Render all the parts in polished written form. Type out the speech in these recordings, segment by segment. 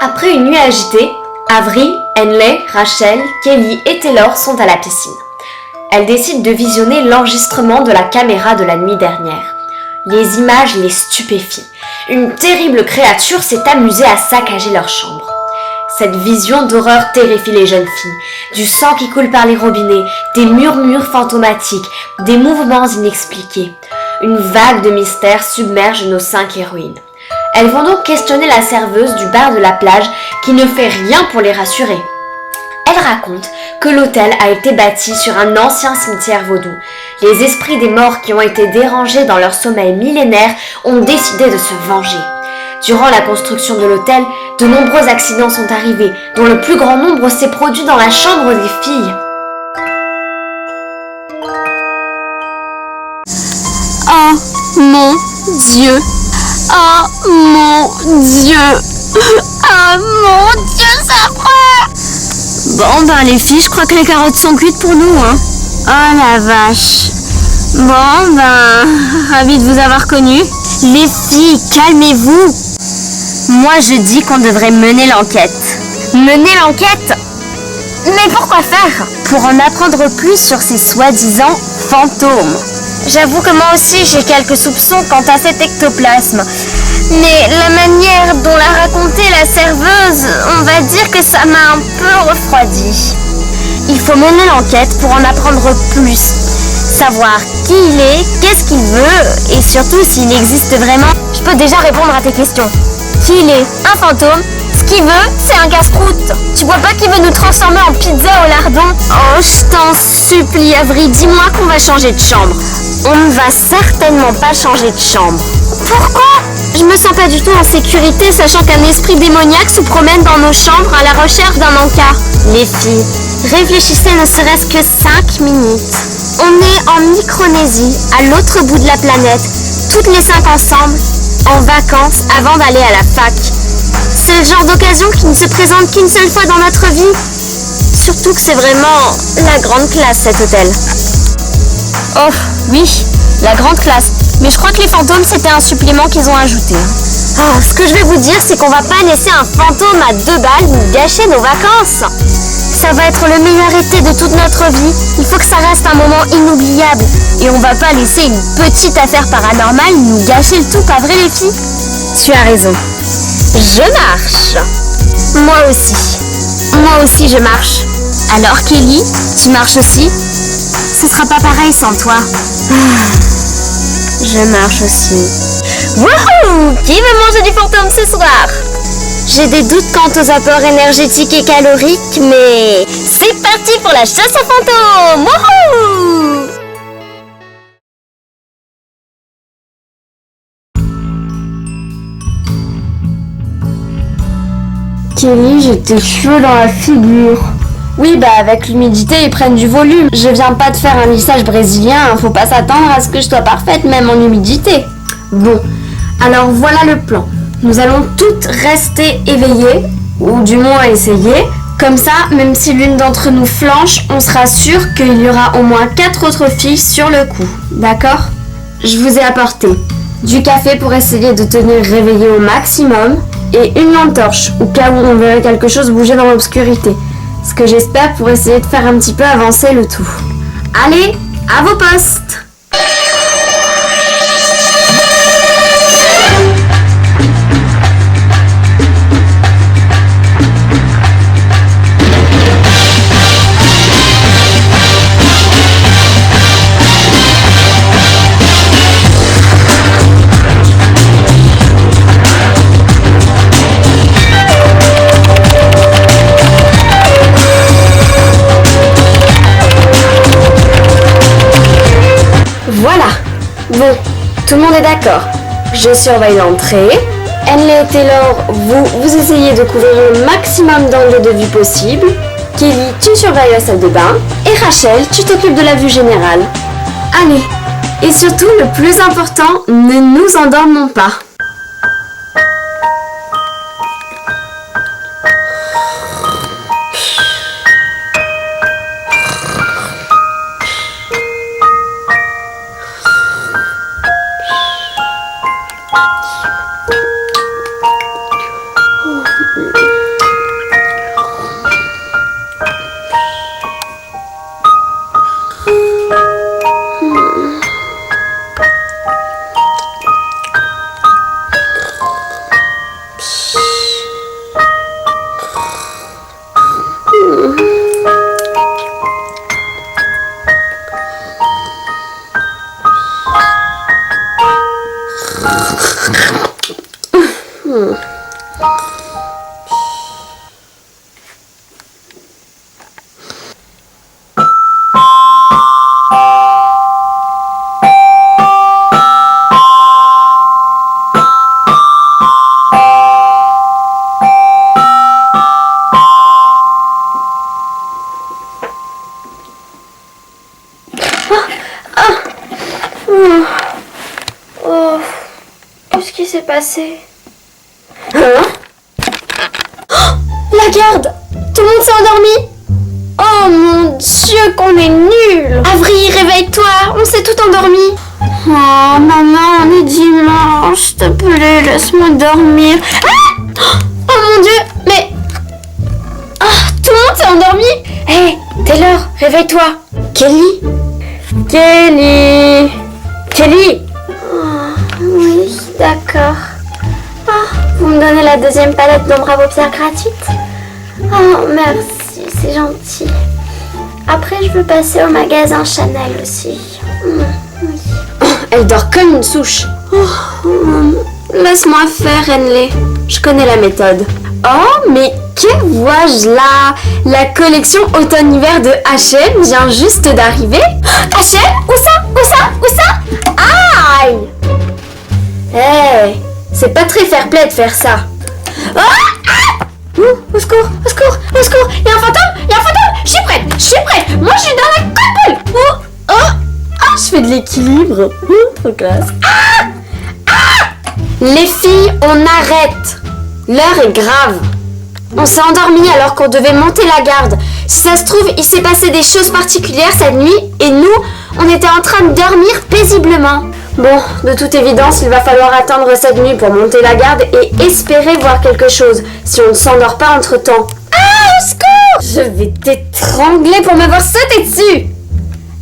Après une nuit agitée, Avery, Henley, Rachel, Kelly et Taylor sont à la piscine. Elles décident de visionner l'enregistrement de la caméra de la nuit dernière. Les images les stupéfient. Une terrible créature s'est amusée à saccager leur chambre. Cette vision d'horreur terrifie les jeunes filles. Du sang qui coule par les robinets, des murmures fantomatiques, des mouvements inexpliqués. Une vague de mystère submerge nos 5 héroïnes. Elles vont donc questionner la serveuse du bar de la plage qui ne fait rien pour les rassurer. Elle raconte que l'hôtel a été bâti sur un ancien cimetière vaudou. Les esprits des morts qui ont été dérangés dans leur sommeil millénaire ont décidé de se venger. Durant la construction de l'hôtel, de nombreux accidents sont arrivés, dont le plus grand nombre s'est produit dans la chambre des filles. Oh mon Dieu! Oh mon Dieu! Oh mon Dieu, ça prend! Bon ben les filles, je crois que les carottes sont cuites pour nous, hein. Oh la vache! Bon ben, ravi de vous avoir connus. Les filles, calmez-vous! Moi je dis qu'on devrait mener l'enquête. Mener l'enquête? Mais pourquoi faire? Pour en apprendre plus sur ces soi-disant fantômes. J'avoue que moi aussi j'ai quelques soupçons quant à cet ectoplasme. Mais la manière dont l'a raconté la serveuse, on va dire que ça m'a un peu refroidi. Il faut mener l'enquête pour en apprendre plus. Savoir qui il est, qu'est-ce qu'il veut et surtout s'il existe vraiment. Je peux déjà répondre à tes questions. Qui il est? Un fantôme. Ce qu'il veut, c'est un casse-croûte. Tu vois pas qu'il veut nous transformer en pizza au lardon? Oh, je t'en supplie, Avery, dis-moi qu'on va changer de chambre. On ne va certainement pas changer de chambre. Pourquoi? Je me sens pas du tout en sécurité, sachant qu'un esprit démoniaque se promène dans nos chambres à la recherche d'un encart. Les filles, réfléchissez ne serait-ce que 5 minutes. On est en Micronésie, à l'autre bout de la planète, toutes les 5 ensemble, en vacances avant d'aller à la fac. C'est le genre d'occasion qui ne se présente qu'une seule fois dans notre vie. Surtout que c'est vraiment la grande classe cet hôtel. Oh, oui, la grande classe. Mais je crois que les fantômes c'était un supplément qu'ils ont ajouté. Oh, ce que je vais vous dire c'est qu'on va pas laisser un fantôme à 2 balles nous gâcher nos vacances. Ça va être le meilleur été de toute notre vie. Il faut que ça reste un moment inoubliable. Et on va pas laisser une petite affaire paranormale nous gâcher le tout, pas vrai les filles? Tu as raison. Je marche. Moi aussi. Moi aussi je marche. Alors Kelly, tu marches aussi? Ce sera pas pareil sans toi. Je marche aussi. Wouhou! Qui veut manger du fantôme ce soir? J'ai des doutes quant aux apports énergétiques et caloriques, mais c'est parti pour la chasse aux fantômes! Wouhou! Kelly, j'étais chaud dans la figure. Oui, bah avec l'humidité, ils prennent du volume. Je viens pas de faire un lissage brésilien, faut pas s'attendre à ce que je sois parfaite, même en humidité. Bon, alors voilà le plan. Nous allons toutes rester éveillées, ou du moins essayer. Comme ça, même si l'une d'entre nous flanche, on sera sûr qu'il y aura au moins 4 autres filles sur le coup. D'accord? Je vous ai apporté du café pour essayer de tenir réveillé au maximum, et une lampe torche, au cas où on verrait quelque chose bouger dans l'obscurité. Ce que j'espère pour essayer de faire un petit peu avancer le tout. Allez, à vos postes! Voilà. Bon, tout le monde est d'accord. Je surveille l'entrée. Henley et Taylor, vous essayez de couvrir le maximum d'angles de vue possible. Kelly, tu surveilles la salle de bain. Et Rachel, tu t'occupes de la vue générale. Allez. Et surtout, le plus important, ne nous endormons pas. passé? Hein? Oh, la garde! Tout le monde s'est endormi? Oh mon Dieu, qu'on est nuls! Avery, réveille-toi! On s'est tout endormi! Oh, maman, on est dimanche. S'il te plaît, laisse-moi dormir. Ah! Oh mon Dieu, mais... Oh, tout le monde s'est endormi? Hé, hey, Taylor, réveille-toi! Kelly? Kelly? Kelly? Oh, oui, d'accord. Oh, vous me donnez la deuxième palette d'ombre à paupières gratuite? Oh, merci, c'est gentil. Après, je veux passer au magasin Chanel aussi. Oui. Oh, elle dort comme une souche. Laisse-moi faire, Henley. Je connais la méthode. Oh, mais que vois-je là? La collection automne-hiver de H&M vient juste d'arriver. H&M? Où ça? Où ça? Où ça? Aïe! Hey, c'est pas très fair-play de faire ça. Oh, ah! Au secours, au secours, au secours! Il y a un fantôme! Il y a un fantôme! Je suis prête! Je suis prête! Moi, je suis dans la coupole! Oh, oh, ah, je fais de l'équilibre. Trop classe. Ah! Ah! Les filles, on arrête! L'heure est grave. On s'est endormi alors qu'on devait monter la garde. Si ça se trouve, il s'est passé des choses particulières cette nuit et nous, on était en train de dormir paisiblement. Bon, de toute évidence, il va falloir attendre cette nuit pour monter la garde et espérer voir quelque chose, si on ne s'endort pas entre-temps. Ah, au secours! Je vais t'étrangler pour m'avoir sauté dessus!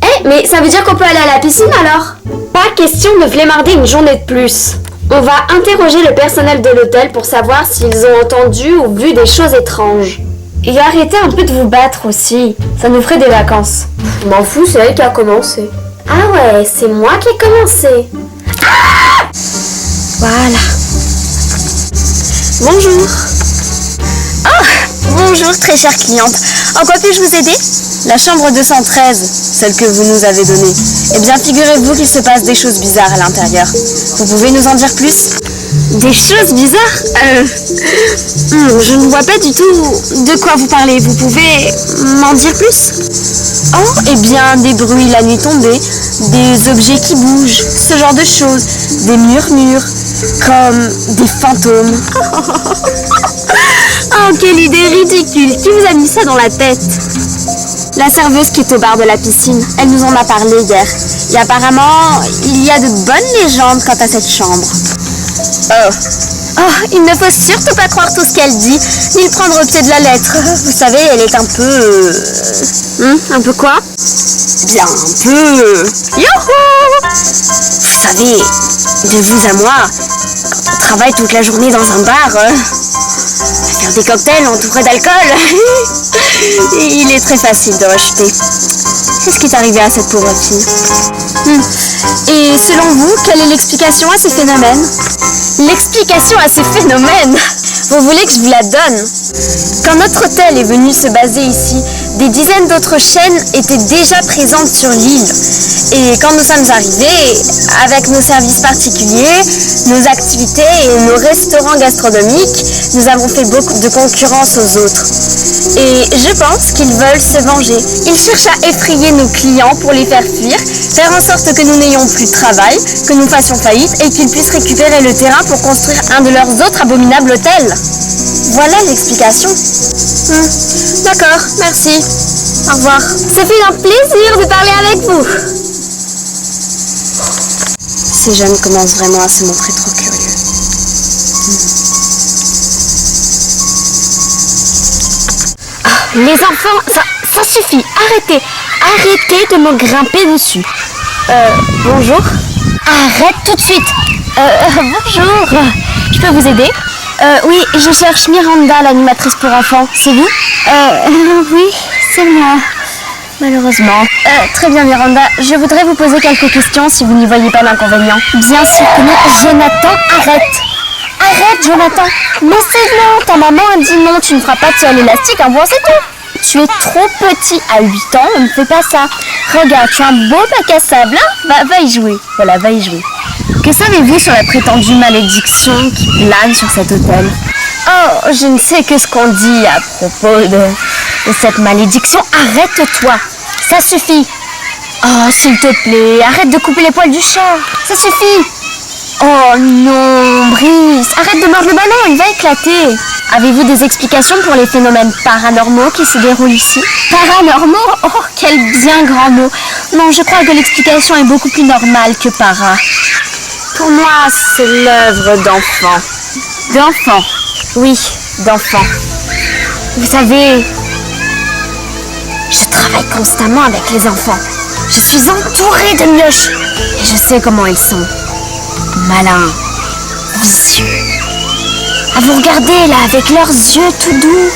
Eh, mais ça veut dire qu'on peut aller à la piscine alors? Pas question de flémarder une journée de plus. On va interroger le personnel de l'hôtel pour savoir s'ils ont entendu ou vu des choses étranges. Et arrêtez un peu de vous battre aussi, ça nous ferait des vacances. Je m'en fous, c'est elle qui a commencé. Ah ouais, c'est moi qui ai commencé. Ah! Voilà. Bonjour. Oh, bonjour, très chère cliente. En quoi puis-je vous aider? La chambre 213, celle que vous nous avez donnée. Eh bien, figurez-vous qu'il se passe des choses bizarres à l'intérieur. Vous pouvez nous en dire plus? Des choses bizarres? Je ne vois pas du tout de quoi vous parlez. Vous pouvez m'en dire plus? Oh, eh bien, des bruits la nuit tombée, des objets qui bougent, ce genre de choses, des murmures, comme des fantômes. Oh, quelle idée ridicule! Qui vous a mis ça dans la tête? La serveuse qui est au bar de la piscine, elle nous en a parlé hier. Et apparemment, il y a de bonnes légendes quant à cette chambre. Oh, il ne faut surtout pas croire tout ce qu'elle dit, ni le prendre au pied de la lettre. Vous savez, elle est un peu... Un peu quoi? Bien, un peu... Youhou! Vous savez, de vous à moi, quand on travaille toute la journée dans un bar, faire des cocktails entourés d'alcool, il est très facile de rechuter. C'est ce qui est arrivé à cette pauvre fille. Et selon vous, quelle est l'explication à ces phénomènes? L'explication à ces phénomènes? Vous voulez que je vous la donne? Quand notre hôtel est venu se baser ici, des dizaines d'autres chaînes étaient déjà présentes sur l'île. Et quand nous sommes arrivés, avec nos services particuliers, nos activités et nos restaurants gastronomiques, nous avons fait beaucoup de concurrence aux autres. Et je pense qu'ils veulent se venger. Ils cherchent à effrayer nos clients pour les faire fuir, faire en sorte que nous n'ayons plus de travail, que nous fassions faillite et qu'ils puissent récupérer le terrain pour construire un de leurs autres abominables hôtels. Voilà l'explication. D'accord, merci. Au revoir. Ça fait un plaisir de parler avec vous. Ces jeunes commencent vraiment à se montrer trop curieux. Les enfants, ça suffit. Arrêtez de me grimper dessus. Bonjour. Arrête tout de suite. Bonjour. Je peux vous aider? Oui, je cherche Miranda, l'animatrice pour enfants. C'est vous? Oui, c'est moi. Malheureusement. Très bien, Miranda. Je voudrais vous poser quelques questions si vous n'y voyez pas d'inconvénient. Bien sûr que non. Jonathan, arrête. Arrête, Jonathan. Mais c'est non. Ta maman a dit non. Tu ne feras pas de tir à l'élastique en bois, c'est tout. Tu es trop petit. À 8 ans, on ne fait pas ça. Regarde, tu as un beau bac à sable. Hein, va y jouer. Voilà, va y jouer. Que savez-vous sur la prétendue malédiction qui plane sur cet hôtel? Oh, je ne sais que ce qu'on dit à propos de cette malédiction. Arrête-toi. Ça suffit. Oh, s'il te plaît, arrête de couper les poils du chat. Ça suffit. Oh non, Brice, arrête de mordre le ballon, il va éclater. Avez-vous des explications pour les phénomènes paranormaux qui se déroulent ici? Paranormaux? Oh, quel bien grand mot. Non, je crois que l'explication est beaucoup plus normale que para. Pour moi, c'est l'œuvre d'enfants. D'enfants? Oui, d'enfants. Vous savez, je travaille constamment avec les enfants. Je suis entourée de mioches. Et je sais comment ils sont. Malins, vicieux. À vous regarder là, avec leurs yeux tout doux.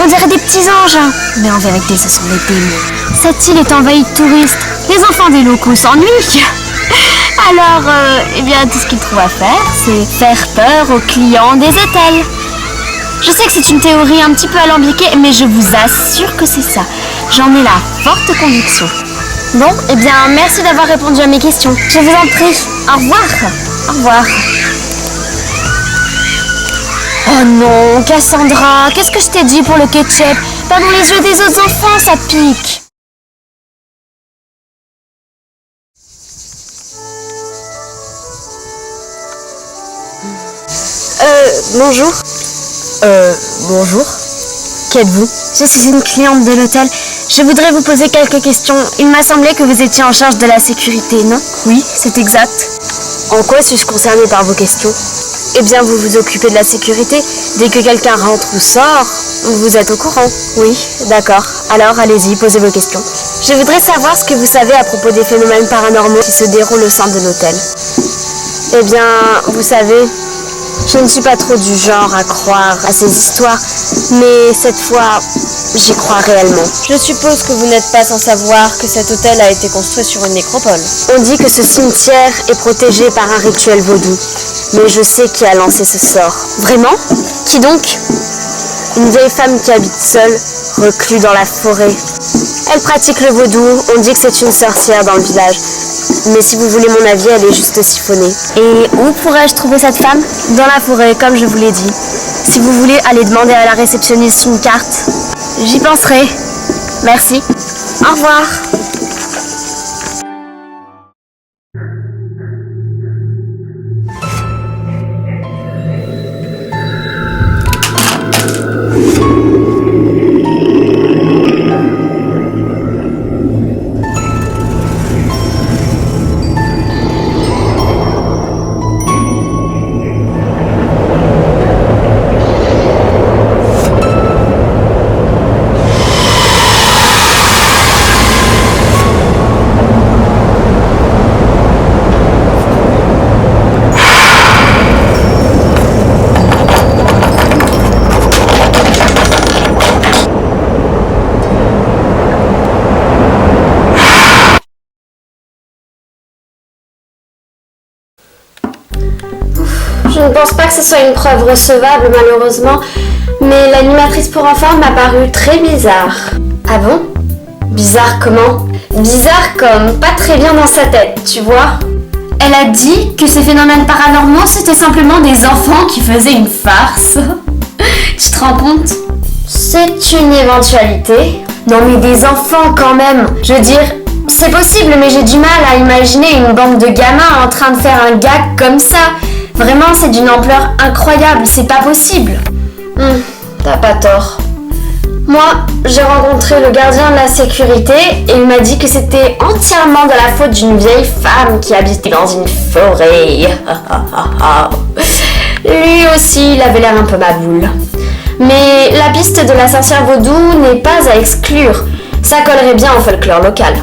On dirait des petits anges, hein. Mais en vérité, ce sont des démons. Cette île est envahie de touristes. Les enfants des locaux s'ennuient. Alors, eh bien, tout ce qu'ils trouvent à faire, c'est faire peur aux clients des hôtels. Je sais que c'est une théorie un petit peu alambiquée, mais je vous assure que c'est ça. J'en ai la forte conviction. Bon, eh bien, merci d'avoir répondu à mes questions. Je vous en prie. Au revoir. Au revoir. Oh non, Cassandra, qu'est-ce que je t'ai dit pour le ketchup? Pas dans les yeux des autres enfants, ça pique. Bonjour. Bonjour. Qui êtes-vous? Je suis une cliente de l'hôtel. Je voudrais vous poser quelques questions. Il m'a semblé que vous étiez en charge de la sécurité, non? Oui, c'est exact. En quoi suis-je concernée par vos questions? Eh bien, vous vous occupez de la sécurité. Dès que quelqu'un rentre ou sort, vous êtes au courant. Oui, d'accord. Alors, allez-y, posez vos questions. Je voudrais savoir ce que vous savez à propos des phénomènes paranormaux qui se déroulent au sein de l'hôtel. Eh bien, vous savez, je ne suis pas trop du genre à croire à ces histoires, mais cette fois, j'y crois réellement. Je suppose que vous n'êtes pas sans savoir que cet hôtel a été construit sur une nécropole. On dit que ce cimetière est protégé par un rituel vaudou, mais je sais qui a lancé ce sort. Vraiment? Qui donc? Une vieille femme qui habite seule, reclue dans la forêt. Elle pratique le vaudou, on dit que c'est une sorcière dans le village. Mais si vous voulez mon avis, elle est juste siphonnée. Et où pourrais-je trouver cette femme? Dans la forêt, comme je vous l'ai dit. Si vous voulez, allez demander à la réceptionniste une carte. J'y penserai. Merci. Au revoir. Je ne pense pas que ce soit une preuve recevable, malheureusement, mais l'animatrice pour enfants m'a paru très bizarre. Ah bon? Bizarre comment? Bizarre comme pas très bien dans sa tête, tu vois? Elle a dit que ces phénomènes paranormaux, c'était simplement des enfants qui faisaient une farce. Tu te rends compte? C'est une éventualité. Non mais des enfants quand même. Je veux dire, c'est possible, mais j'ai du mal à imaginer une bande de gamins en train de faire un gag comme ça. Vraiment, c'est d'une ampleur incroyable, c'est pas possible. T'as pas tort. Moi, j'ai rencontré le gardien de la sécurité et il m'a dit que c'était entièrement de la faute d'une vieille femme qui habitait dans une forêt. Lui aussi, il avait l'air un peu ma boule. Mais la piste de la sorcière vaudou n'est pas à exclure. Ça collerait bien au folklore local.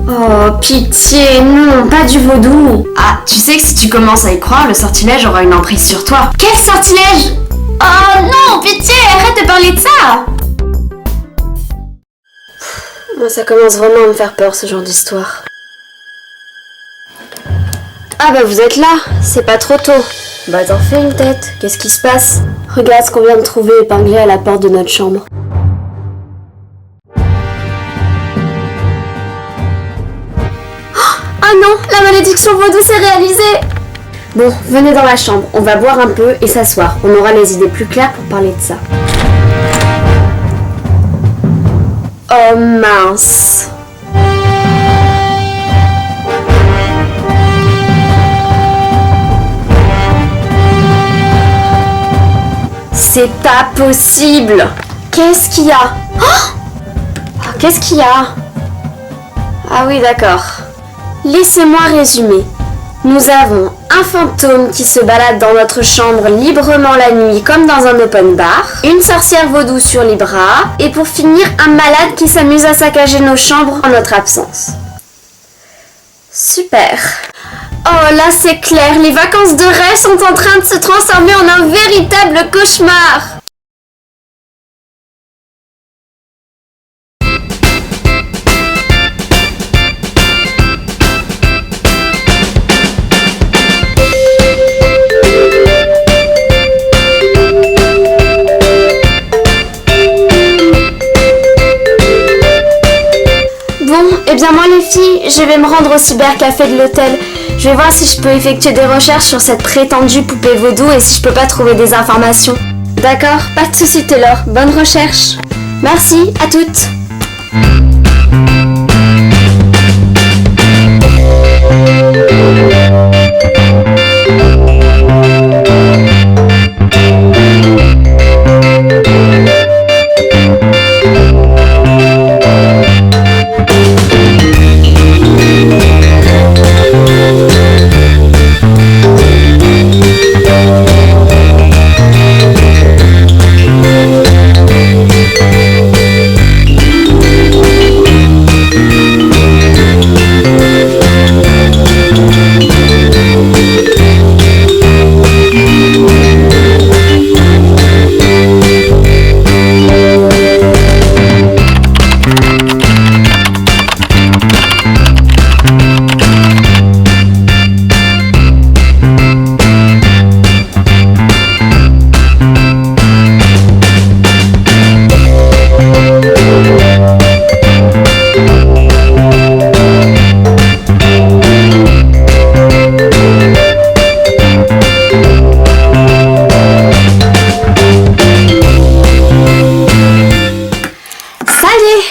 Oh, pitié, non, pas du vaudou. Ah, tu sais que si tu commences à y croire, le sortilège aura une emprise sur toi. Quel sortilège? Oh non, pitié, arrête de parler de ça. Moi, ça commence vraiment à me faire peur, ce genre d'histoire. Ah bah vous êtes là, c'est pas trop tôt. Bah t'en fais une tête, qu'est-ce qui se passe? Regarde ce qu'on vient de trouver épinglé à la porte de notre chambre. Ah non, la malédiction vaudou s'est réalisée. Bon, venez dans la chambre, on va boire un peu et s'asseoir. On aura les idées plus claires pour parler de ça. Oh mince. C'est pas possible. Qu'est-ce qu'il y a? Oh, qu'est-ce qu'il y a? Ah oui, d'accord. Laissez-moi résumer. Nous avons un fantôme qui se balade dans notre chambre librement la nuit comme dans un open bar, une sorcière vaudou sur les bras, et pour finir, un malade qui s'amuse à saccager nos chambres en notre absence. Super. Oh là c'est clair, les vacances de rêve sont en train de se transformer en un véritable cauchemar. Eh bien moi les filles, je vais me rendre au cybercafé de l'hôtel. Je vais voir si je peux effectuer des recherches sur cette prétendue poupée vaudou et si je peux pas trouver des informations. D'accord, pas de soucis Taylor, bonne recherche. Merci, à toutes.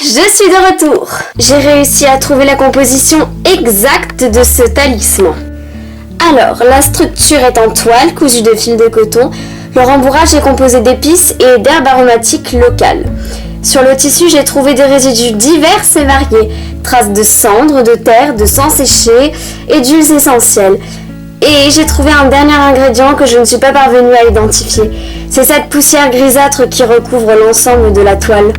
Je suis de retour. J'ai réussi à trouver la composition exacte de ce talisman. Alors, la structure est en toile cousue de fil de coton. Le rembourrage est composé d'épices et d'herbes aromatiques locales. Sur le tissu, j'ai trouvé des résidus divers et variés. Traces de cendres, de terre, de sang séché et d'huiles essentielles. Et j'ai trouvé un dernier ingrédient que je ne suis pas parvenue à identifier. C'est cette poussière grisâtre qui recouvre l'ensemble de la toile.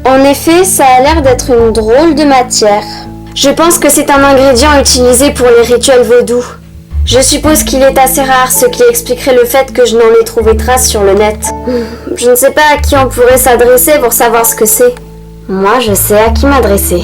En effet, ça a l'air d'être une drôle de matière. Je pense que c'est un ingrédient utilisé pour les rituels vaudous. Je suppose qu'il est assez rare, ce qui expliquerait le fait que je n'en ai trouvé trace sur le net. Je ne sais pas à qui on pourrait s'adresser pour savoir ce que c'est. Moi, je sais à qui m'adresser.